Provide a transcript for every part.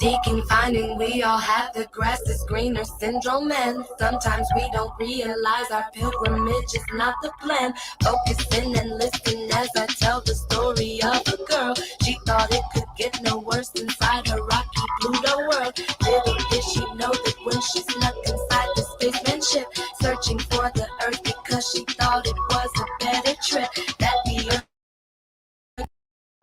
Seeking, finding, we all have the grass is greener syndrome, and sometimes we don't realize our pilgrimage is not the plan. Focusing and listening as I tell the story of a girl. She thought it could get no worse inside her rocky Pluto world. Little did she know that when she snuck inside the spaceman ship, searching for the earth because she thought it was a better trip, that the earth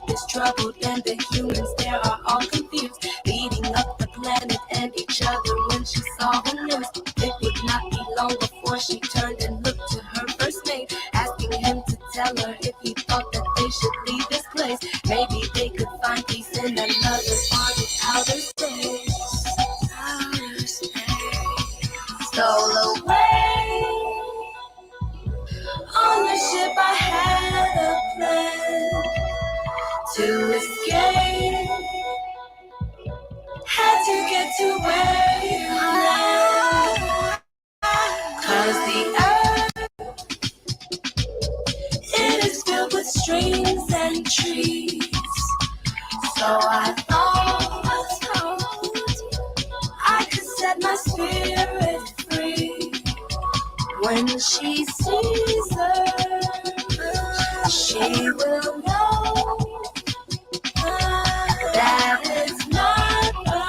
is troubled and the humans there are all confused, beating up the planet and each other. When she saw the news, it would not be long before she turned and looked to her first mate, asking him to tell her if he thought that they should leave this place. Maybe they could find peace in another part of outer space. Outer space. Stole away on the ship. I had a plan to escape, had to get to where you left, 'cause the earth, it is filled with streams and trees. So I thought I could set my spirit free. When she sees her, she will know that it's not a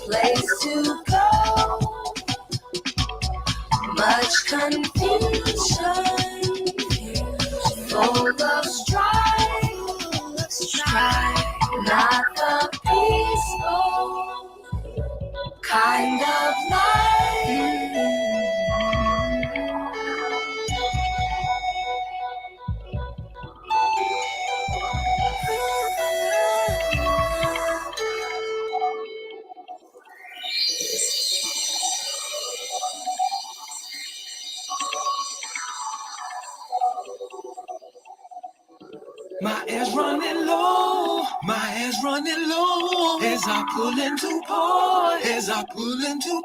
place to go. Much confusion, full of strife, not the peaceful kind of life. My air's running low, as I pull into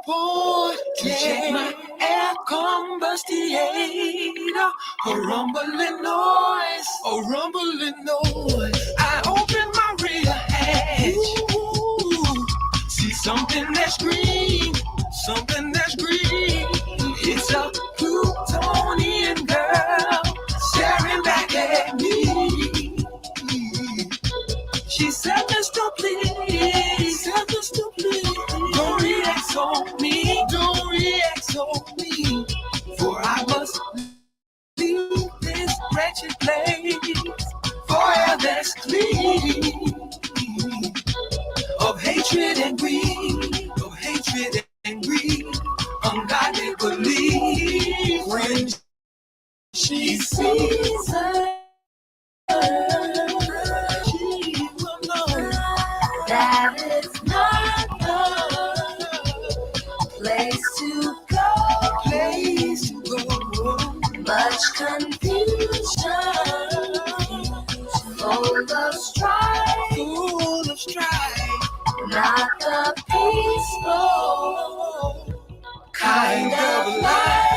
port, to check my air combustiator, a rumbling noise, I open my rear hatch, see something that's green, it's a Plutonian girl, staring back at me. She said, Mr. Please, don't react on me, for I must leave this wretched place for air that's clean of hatred and greed, ungodly belief. When she sees her, that it's not a place to go. Much confusion, full of strife, not the peaceful kind of life.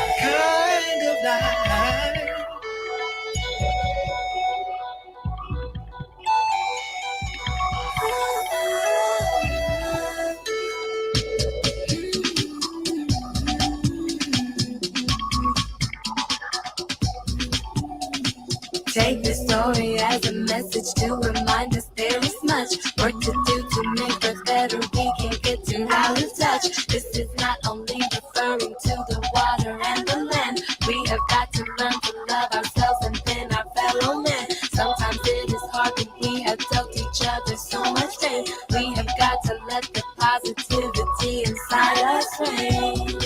Take this story as a message to remind us there is much work to do to make us better. We can't get too out of touch. This is not only referring to the water and the land. We have got to learn to love ourselves and then our fellow men. Sometimes it is hard when we have dealt each other so much pain. We have got to let the positivity inside us reign.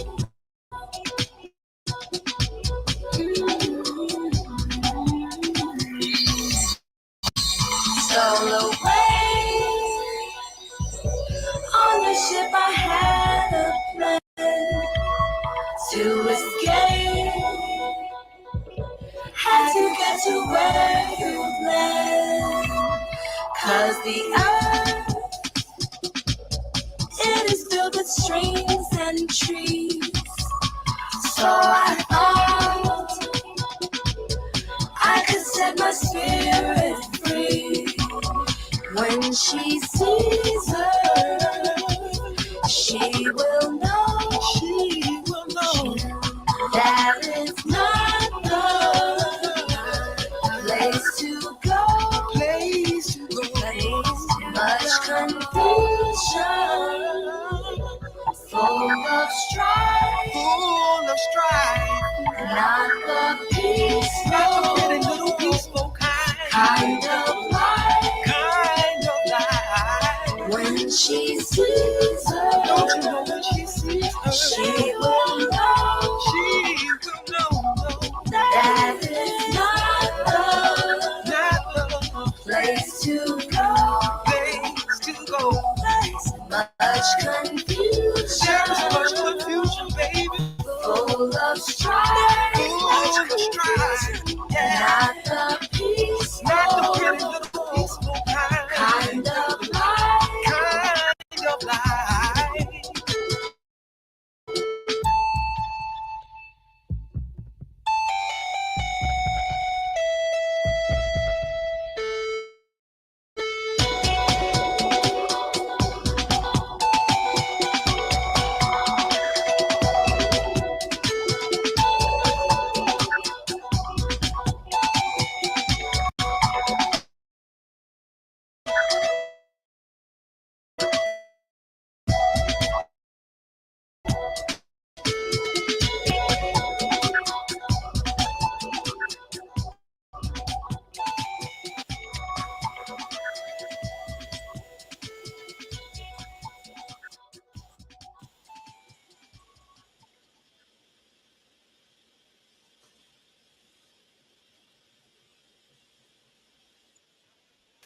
Stole away on the ship. I had a plan to escape, had to get to where you led, 'cause the earth, it is filled with streams and trees. So I thought I set my spirit free. When she sees her, she will know that it's not the place to go. Much confusion, full of strife, not the peaceful kind of life. When she sees her, don't you know when she sees her, she will know that it's not the place to go. Much confusion, baby. Full of strife, not the peaceful kind of life.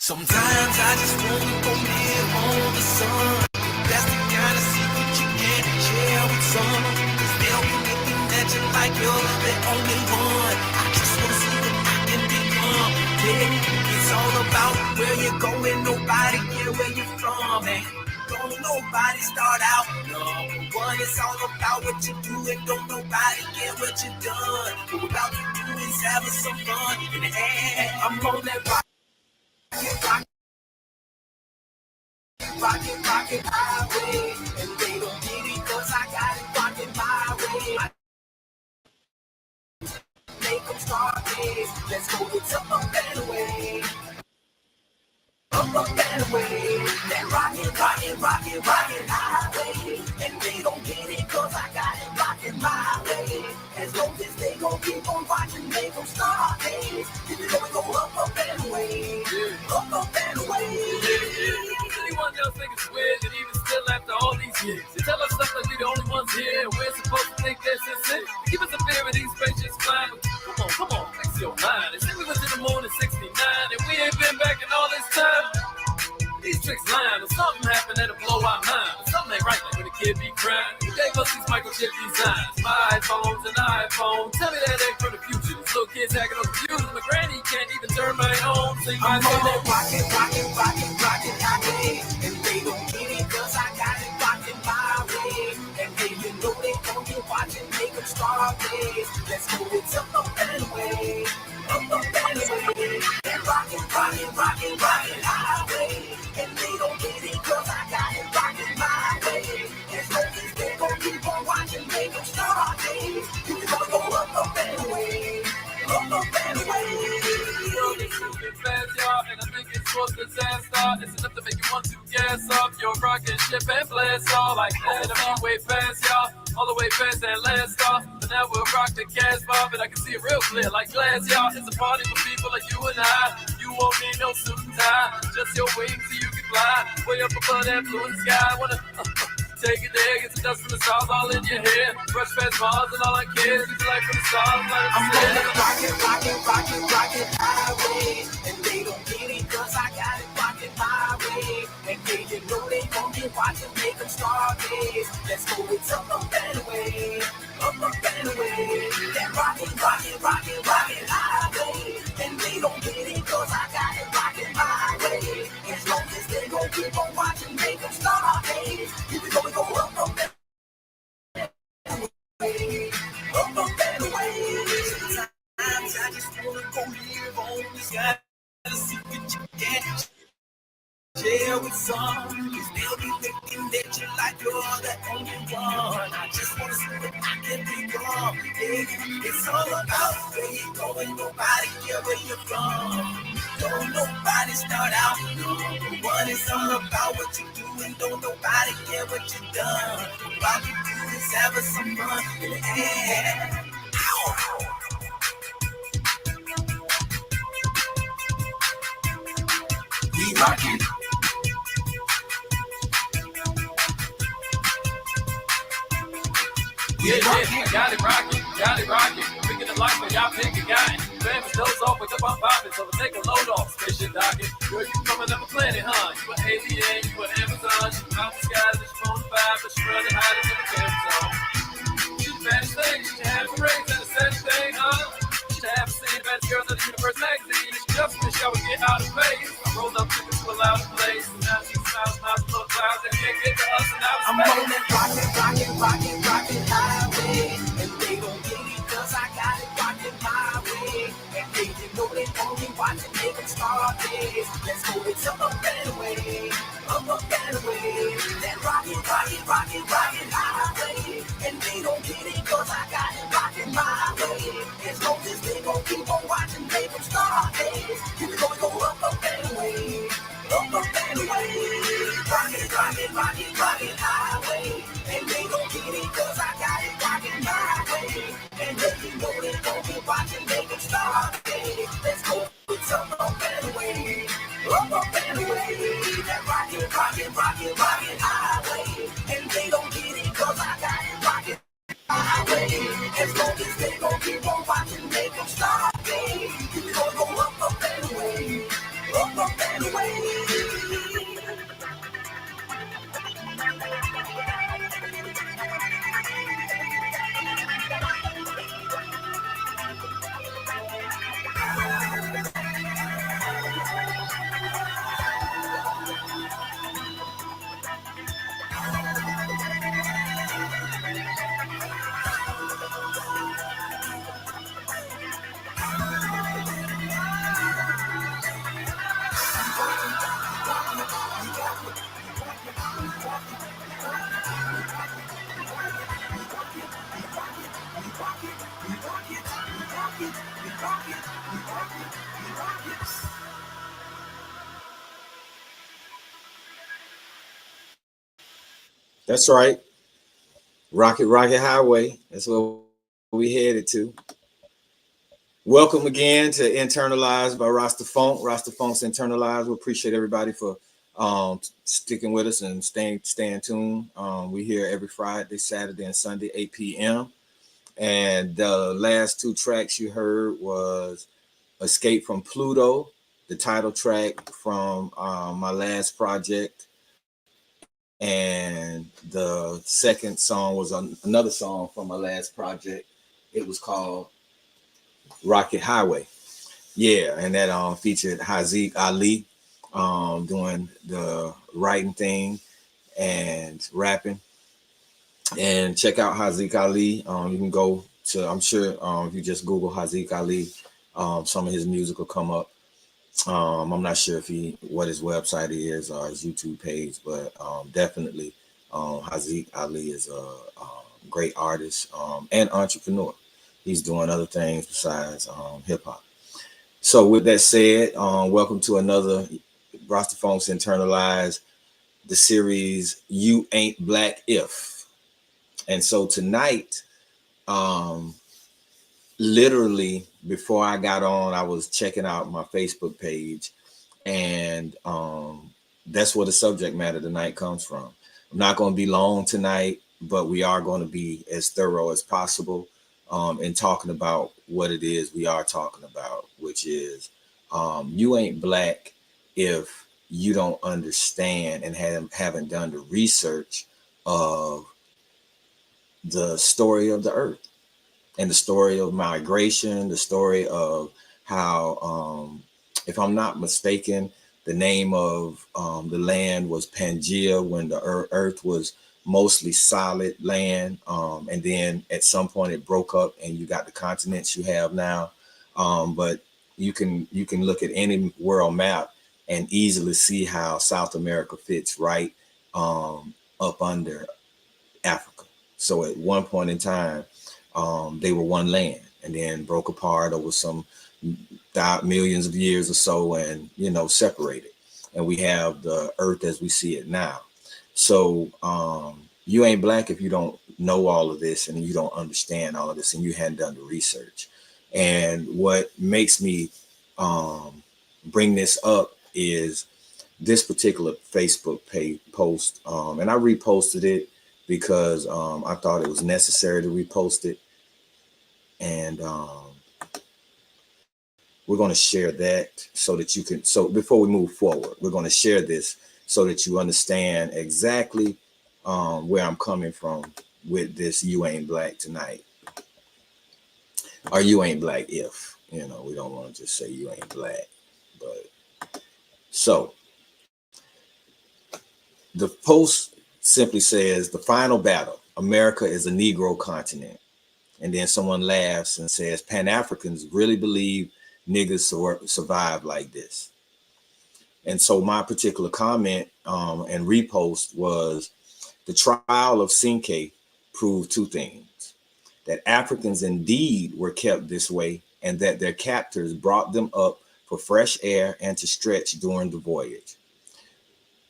Sometimes I just wanna go live on the sun. That's the kind of secret you can't share with some. Cause they'll be thinking that you like you're the only one. I just wanna see what I can become. Yeah, it's all about where you're going. Nobody care where you're from. And don't nobody start out number one. It's all about what you do and don't nobody care what you done. What we're about to do is having some fun. In the air, I'm on that rock. Rockin' highway, and they don't get it 'cause I got it rockin' my way. Make them start days, let's go, it's up a better way. Up a better way, that rockin' highway, and they don't get it 'cause I got it rockin' my way. As long as they gon' keep on watching, make them start days. If you gonna go up a better way, up a better way. Anyone else think it's weird that even still after all these years, they tell us stuff like we the only ones here, and we're supposed to think that's it. Give us a fear of these spaceships flying. Come on, fix your mind. They say we went to the moon in '69, and we ain't been back in all this time. These tricks lying, or something happened that'll blow our mind. But something ain't right like when a kid be crying. Who gave us these microchip designs? My iPhones and iPhone. Tell me that ain't from the future. These little kids hacking on computers. My granny can't even turn my own. Sing my song. I'm rockin' highway, and they don't get it 'cause I got it rockin' my way. And they, you know they gon' get watching, make them start days. Let's go, it's up a better way, up a better way. And rockin' highway, and they don't get it 'cause I got it rockin' my way. As long as they gon' keep on watching, make them start days. You gonna go up a better way, up a better way. Fast, y'all, and I think it's for disaster. It's enough to make you want to gas up your rocket ship and blast all like that. I mean, way fast, y'all, all the way fast and last off. But now we'll rock the gas bar, but I can see it real clear like glass, y'all. It's a party for people like you and I. You won't need no suit and tie, just your wings so you can fly way up above that blue and sky. Wanna take it there, get some dust from the stars all in your hair. Brush past Mars and all I care is you like from the stars. I'm rockin' highway, and they don't get it 'cause I got it rockin' my way. And they, you know they gon' get watching, make them start days. Let's go, it's up a better way, up a better way. That rockin' highway, and they don't get it 'cause I got it rockin' my way. As long as they gon' keep on watching, make them start days. You can go up a better way, up a better way. Sometimes I just wanna go live on some. You still be thinking that you like you're the only one. I just wanna see what I can become. Yeah, it's all about where you going. Nobody care where you're from. Don't nobody start out number one. It's all about what you do, and don't nobody care what you done. All you do is have some fun in the air. We rockin'. Yeah, got it rockin'. Picking the life when y'all pick a guy. Famous those off, wake up, I'm poppin', so take a load off. Spaceship docking. Girl, you from another planet, huh? You an alien, you an Amazon. You out the sky, but you on the vibe, but you running hotter than the camera zone. You the baddest thing, you have a race and the same thing, huh? You have the same best girls of the universe magazine. It's just wish I would get out of phase. I rolled up to this pull out of place. Now she smiles, not little clouds that can't get to us and out of I'm space. on that rockin' highway. And they don't get it cause I got it rockin' my way. And they know they only watching, they can start this. Let's go, it's up a better way. Up a better way. That rockin' highway. And they don't get it cause I got it rockin' my way. As long as they gon' keep on watching, they can start this. You can go up a better way. Up a better way. Rockin' highway. And they don't get it cause I got it rockin' my way. And if you know they gon' be watching, they can start it. Let's go, it's up a better way. Up a better way. That rockin' highway. And they don't get it cause I got it rockin' my way. As long as they gon' keep on watching, they can start it. You gon' go up a better way. Up a better way. That's right. Rocket Highway. That's where we headed to. Welcome again to Nternalize by Rastafunk. Rastafunk's Nternalize. We appreciate everybody for sticking with us and staying tuned. We're here every Friday, Saturday, and Sunday, 8 p.m. And the last two tracks you heard was Escape from Pluto, the title track from my last project. And the second song was another song from my last project. It was called Rocket Highway. Yeah, and that featured Haziq Ali doing the writing thing and rapping. And check out Haziq Ali. You can go to, I'm sure if you just Google Haziq Ali, some of his music will come up. I'm not sure if what his website is or his YouTube page, but definitely Haziq Ali is a great artist and entrepreneur. He's doing other things besides hip hop. So with that said, welcome to another Rastafunk's Nternalize, the series You Ain't Black If. And so tonight, literally before I got on, I was checking out my Facebook page, and that's where the subject matter tonight comes from. I'm not going to be long tonight, but we are going to be as thorough as possible in talking about what it is we are talking about, which is you ain't black if you don't understand and haven't done the research of the story of the earth and the story of migration, the story of how, if I'm not mistaken, the name of the land was Pangea when the earth was mostly solid land. And then at some point it broke up and you got the continents you have now. But you can look at any world map and easily see how South America fits right up under Africa. So at one point in time, they were one land, and then broke apart over some millions of years or so, and separated. And we have the earth as we see it now. So you ain't black if you don't know all of this and you don't understand all of this and you hadn't done the research. And what makes me bring this up is this particular Facebook page post, and I reposted it because I thought it was necessary to repost it. And we're going to share that so that you can, so before we move forward, we're going to share this so that you understand exactly where I'm coming from with this "you ain't black" tonight. Or "you ain't black" if, we don't want to just say "you ain't black." But so the post simply says, "The final battle, America is a Negro continent." And then someone laughs and says, "Pan-Africans really believe niggas survive like this." And so my particular comment and repost was, the trial of Cinque proved two things: that Africans indeed were kept this way, and that their captors brought them up for fresh air and to stretch during the voyage,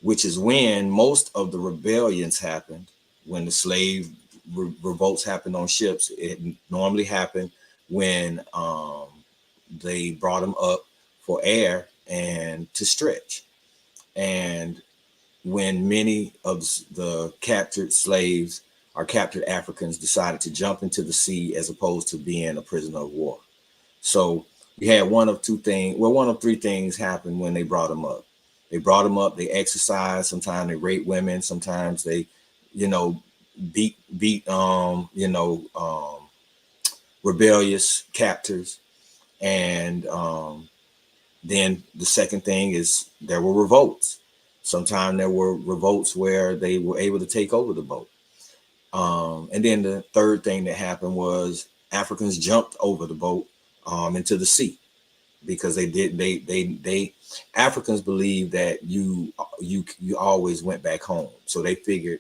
which is when most of the rebellions happened. When the slave revolts happened on ships, it normally happened when they brought them up for air and to stretch. And when many of the captured slaves or captured Africans decided to jump into the sea as opposed to being a prisoner of war. So we had one of three things happen when they brought them up. They brought them up, they exercised, sometimes they raped women, sometimes they, beat rebellious captors. And then the second thing is there were revolts. Sometimes there were revolts where they were able to take over the boat. And then the third thing that happened was Africans jumped over the boat into the sea, because Africans believe that you always went back home. So they figured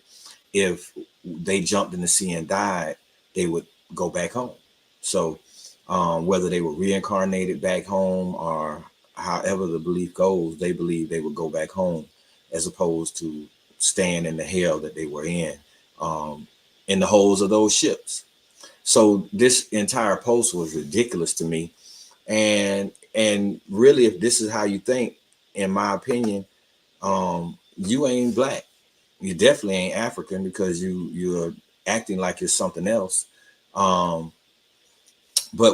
if they jumped in the sea and died, they would go back home. So whether they were reincarnated back home or however the belief goes, they believe they would go back home as opposed to staying in the hell that they were in the holes of those ships. So this entire post was ridiculous to me. And really, if this is how you think, in my opinion, you ain't black. You definitely ain't African, because you're acting like you're something else. But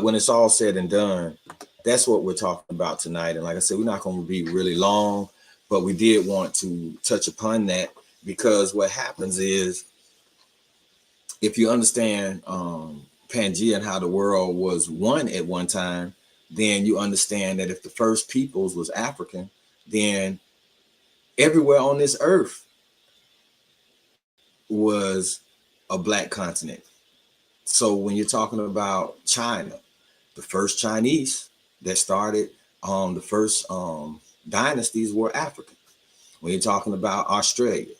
when it's all said and done, that's what we're talking about tonight. And like I said, we're not going to be really long, but we did want to touch upon that, because what happens is, if you understand Pangea and how the world was one at one time, then you understand that if the first peoples was African, then everywhere on this earth was a black continent. So when you're talking about China, the first Chinese that started the first dynasties were African. When you're talking about Australia,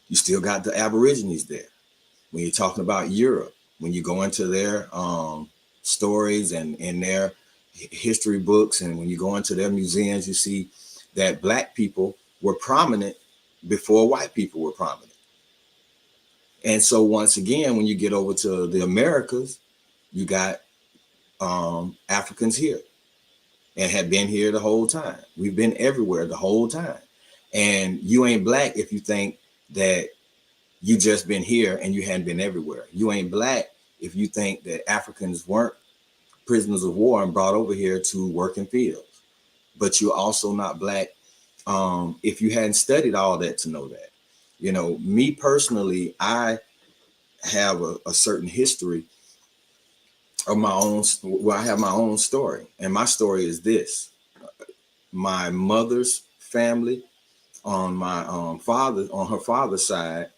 you still got the Aborigines there. When you're talking about Europe, when you go into their stories and in their history books, and when you go into their museums, you see that black people were prominent before white people were prominent. And so once again, when you get over to the Americas, you got Africans here and have been here the whole time. We've been everywhere the whole time. And you ain't black if you think that you just been here and you hadn't been everywhere. You ain't black if you think that Africans weren't prisoners of war and brought over here to work in fields. But you're also not black if you hadn't studied all that to know that. Me personally, I have a certain history of my own. Well, I have my own story, and my story is this: my mother's family on my her father's side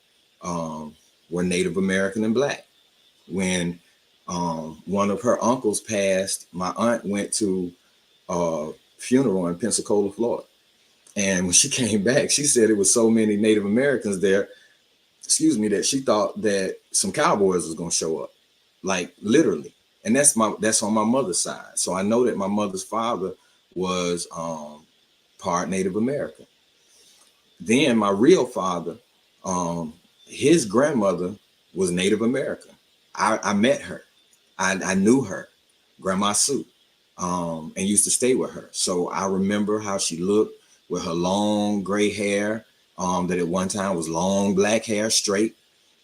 were Native American and black. When one of her uncles passed, my aunt went to a funeral in Pensacola, Florida. And when she came back, she said it was so many Native Americans there, excuse me, that she thought that some cowboys was gonna show up, like literally. And that's on my mother's side. So I know that my mother's father was part Native American. Then my real father, his grandmother was Native American. I met her. I knew her, Grandma Sue, and used to stay with her. So I remember how she looked with her long gray hair, that at one time was long black hair, straight.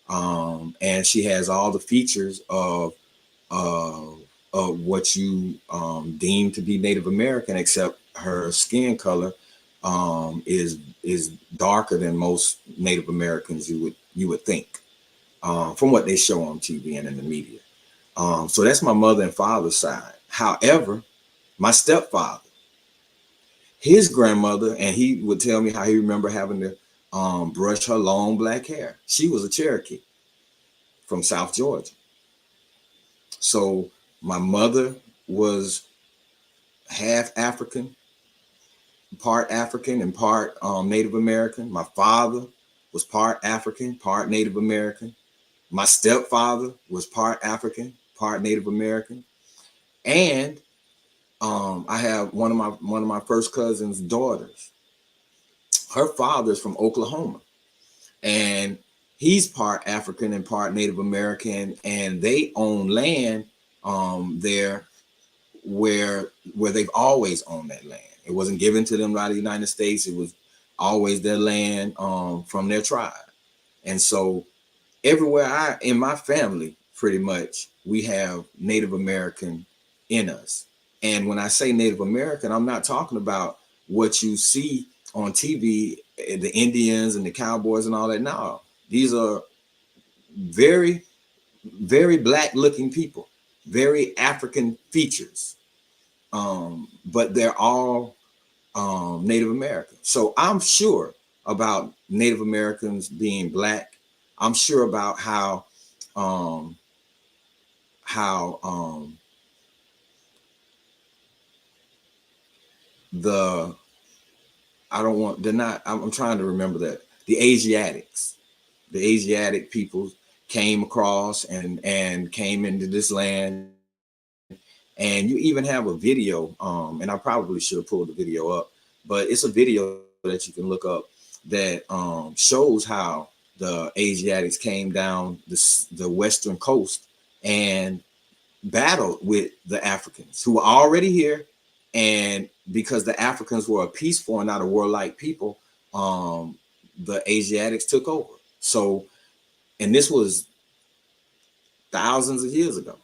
And she has all the features of what you deem to be Native American, except her skin color is darker than most Native Americans you would think, from what they show on TV and in the media. So that's my mother and father's side. However, my stepfather, his grandmother, and he would tell me how he remember having to brush her long black hair. She was a Cherokee from South Georgia. So my mother was half African and part Native American. My father was part African, part Native American. My stepfather was part African, part Native American. And I have one of my first cousin's daughters. Her father's from Oklahoma, and he's part African and part Native American, and they own land there where they've always owned that land. It wasn't given to them by the United States. It was always their land from their tribe. And so everywhere in my family, pretty much, we have Native American in us. And when I say Native American, I'm not talking about what you see on TV, the Indians and the cowboys and all that. No, these are very, very black looking people, very African features. But they're all Native American. So I'm sure about Native Americans being black. I'm sure about how I'm trying to remember that the Asiatic people came across and came into this land. And you even have a video, and I probably should have pulled the video up, but it's a video that you can look up that shows how the Asiatics came down the western coast and battled with the Africans who were already here. And because the Africans were a peaceful and not a warlike people, the Asiatics took over. So, and this was thousands of years ago.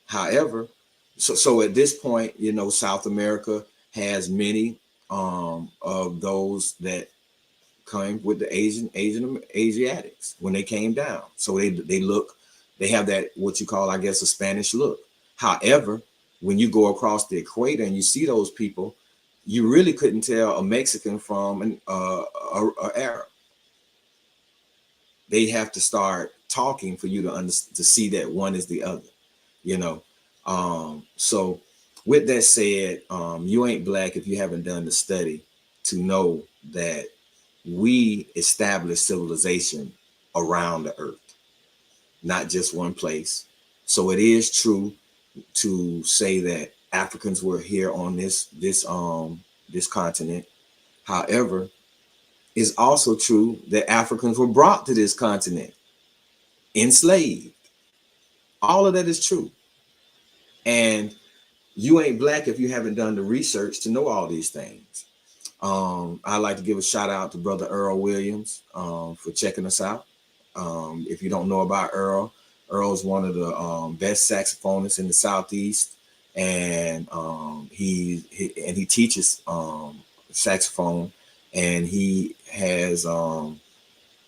However, so at this point, you know, South America has many of those that came with the Asiatics when they came down. So they have that, what you call, I guess, a Spanish look. However, when you go across the equator and you see those people, you really couldn't tell a Mexican from an Arab. They have to start talking for you to see that one is the other, you know. So with that said, you ain't black if you haven't done the study to know that we established civilization around the earth, not just one place. So it is true to say that Africans were here on this continent. However, it's also true that Africans were brought to this continent, enslaved. All of that is true. And you ain't black if you haven't done the research to know all these things. I'd like to give a shout out to Brother Earl Williams for checking us out. If you don't know about Earl, Earl's one of the best saxophonists in the Southeast, and he teaches saxophone, and he has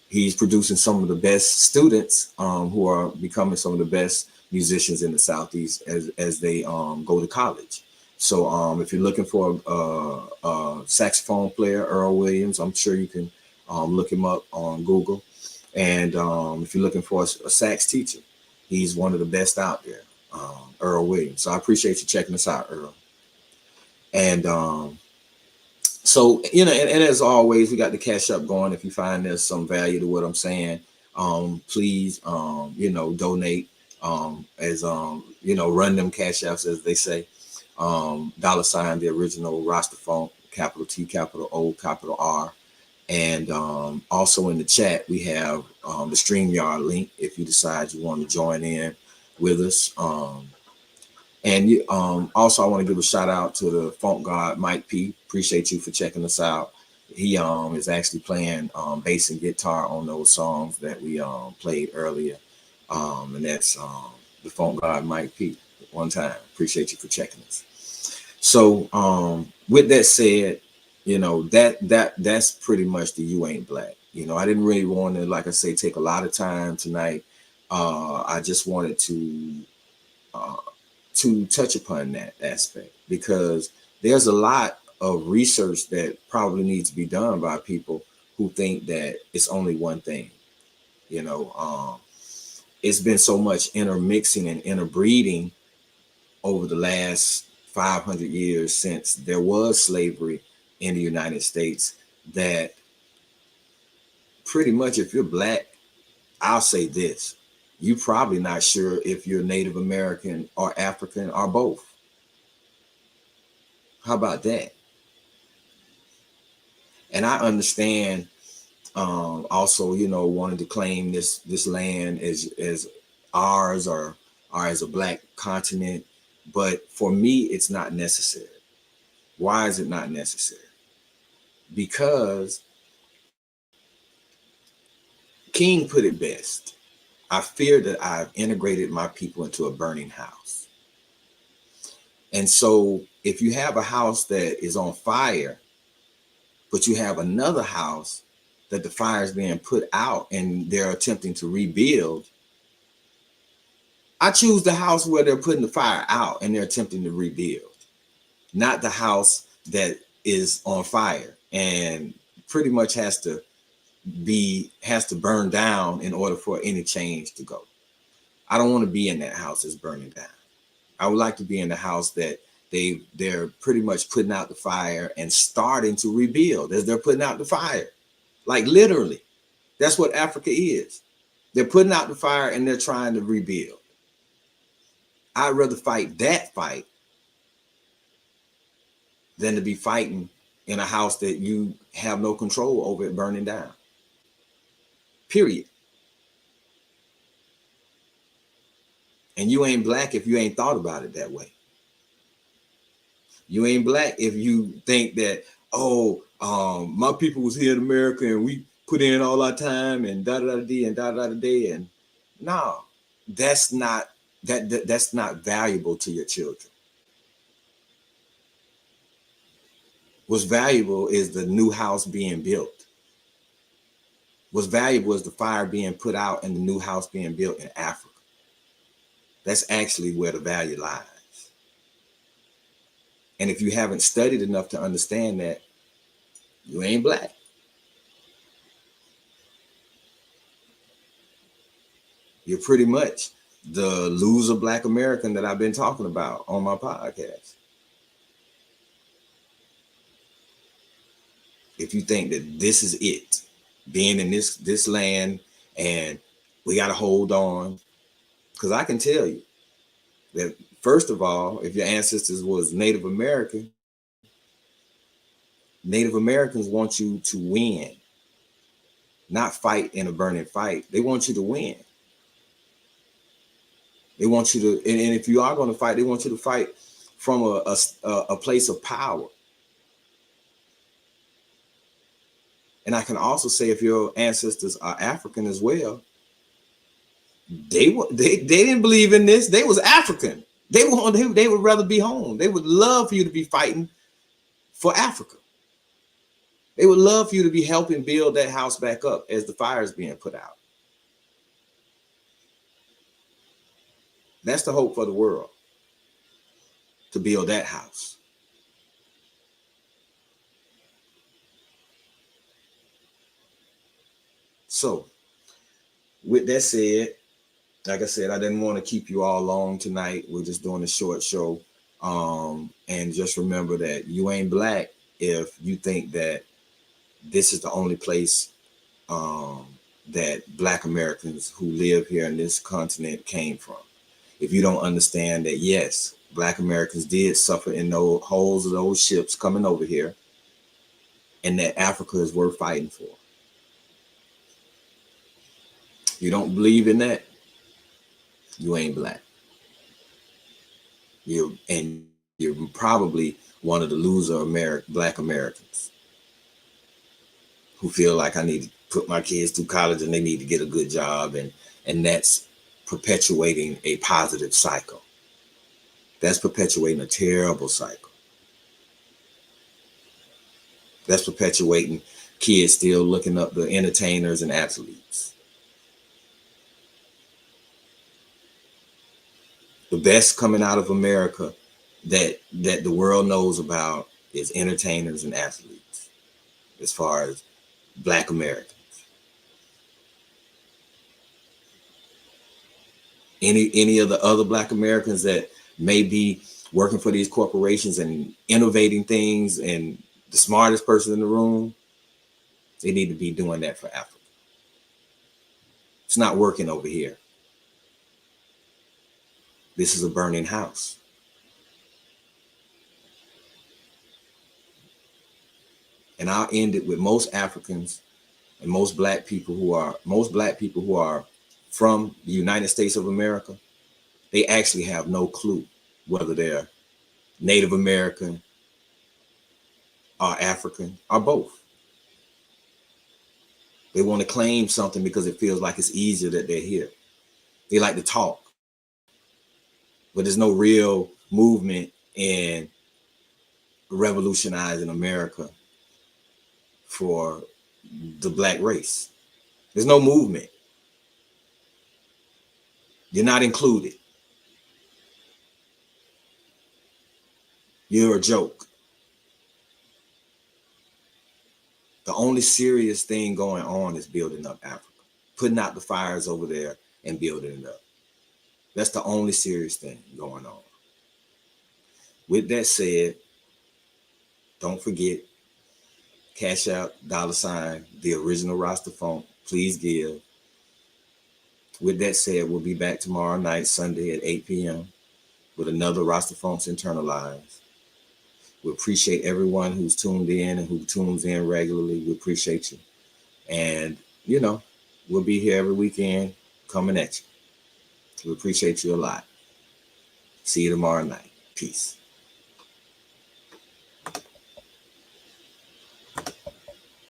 he's producing some of the best students who are becoming some of the best musicians in the Southeast as they go to college. So if you're looking for a saxophone player, Earl Williams, I'm sure you can look him up on Google. And if you're looking for a sax teacher, he's one of the best out there, Earl Williams. So I appreciate you checking us out, Earl. And So, you know, and as always, we got the Cash App going. If you find there's some value to what I'm saying, please, you know, donate, as, you know, run them Cash Apps, as they say. $, the original Rastafunk, capital T, capital O, capital R. And also in the chat, we have the StreamYard link if you decide you want to join in with us. And you, also, I want to give a shout out to the Funk God, Mike P. Appreciate you for checking us out. He is actually playing bass and guitar on those songs that we played earlier. And that's the Funk God, Mike P. One time. Appreciate you for checking us. So with that said, you know, that's pretty much the You Ain't Black. You know, I didn't really want to, like I say, take a lot of time tonight. I just wanted to touch upon that aspect, because there's a lot of research that probably needs to be done by people who think that it's only one thing. You know, it's been so much intermixing and interbreeding over the last 500 years since there was slavery in the United States, that pretty much if you're black, I'll say this, you're probably not sure if you're Native American or African or both. How about that? And I understand also, you know, wanting to claim this land as ours or as a black continent. But for me, it's not necessary. Why is it not necessary? Because King put it best. I fear that I've integrated my people into a burning house. And so if you have a house that is on fire, but you have another house that the fire is being put out and they're attempting to rebuild, I choose the house where they're putting the fire out and they're attempting to rebuild, not the house that is on fire and pretty much has to burn down in order for any change to go. I don't want to be in that house that's burning down. I would like to be in the house that they're pretty much putting out the fire and starting to rebuild as they're putting out the fire. Like literally, that's what Africa is. They're putting out the fire and they're trying to rebuild. I'd rather fight that fight than to be fighting in a house that you have no control over it burning down. Period. And you ain't black if you ain't thought about it that way. You ain't black if you think that, my people was here in America and we put in all our time and da-da-da-dee and da-da-da-dee. And no, that's not valuable to your children. What's valuable is the new house being built. What's valuable is the fire being put out and the new house being built in Africa. That's actually where the value lies. And if you haven't studied enough to understand that, you ain't black. You're pretty much the loser black American that I've been talking about on my podcast. If you think that this is it, being in this land and we got to hold on, because I can tell you that, first of all, if your ancestors was Native American, Native Americans want you to win, not fight in a burning fight. They want you to win. They want you to, and if you are going to fight, they want you to fight from a place of power. And I can also say, if your ancestors are African as well, they didn't believe in this. They was African. They would rather be home. They would love for you to be fighting for Africa. They would love for you to be helping build that house back up as the fire is being put out. That's the hope for the world, to build that house. So, with that said, like I said, I didn't want to keep you all long tonight. We're just doing a short show. And just remember that you ain't black if you think that this is the only place that Black Americans who live here in this continent came from. If you don't understand that, yes, Black Americans did suffer in those holes of those ships coming over here, and that Africa is worth fighting for. You don't believe in that, you ain't Black. You're probably one of the loser Black Americans who feel like I need to put my kids through college and they need to get a good job, and that's perpetuating a positive cycle. That's perpetuating a terrible cycle. That's perpetuating kids still looking up the entertainers and athletes. The best coming out of America that the world knows about is entertainers and athletes, as far as Black Americans. Any of the other Black Americans that may be working for these corporations and innovating things and the smartest person in the room, they need to be doing that for Africa. It's not working over here. This is a burning house. And I'll end it with most Africans and most black people who are from the United States of America, they actually have no clue whether they're Native American or African or both. They want to claim something because it feels like it's easier that they're here. They like to talk, but there's no real movement in revolutionizing America for the Black race. There's no movement. You're not included. You're a joke. The only serious thing going on is building up Africa, putting out the fires over there and building it up. That's the only serious thing going on. With that said, don't forget, cash out, $, the original Rastafunk. Please give. With that said, we'll be back tomorrow night, Sunday at 8 p.m. with another Rastafunk's Nternalize. We appreciate everyone who's tuned in and who tunes in regularly. We appreciate you. And, we'll be here every weekend coming at you. We appreciate you a lot. See you tomorrow night. Peace.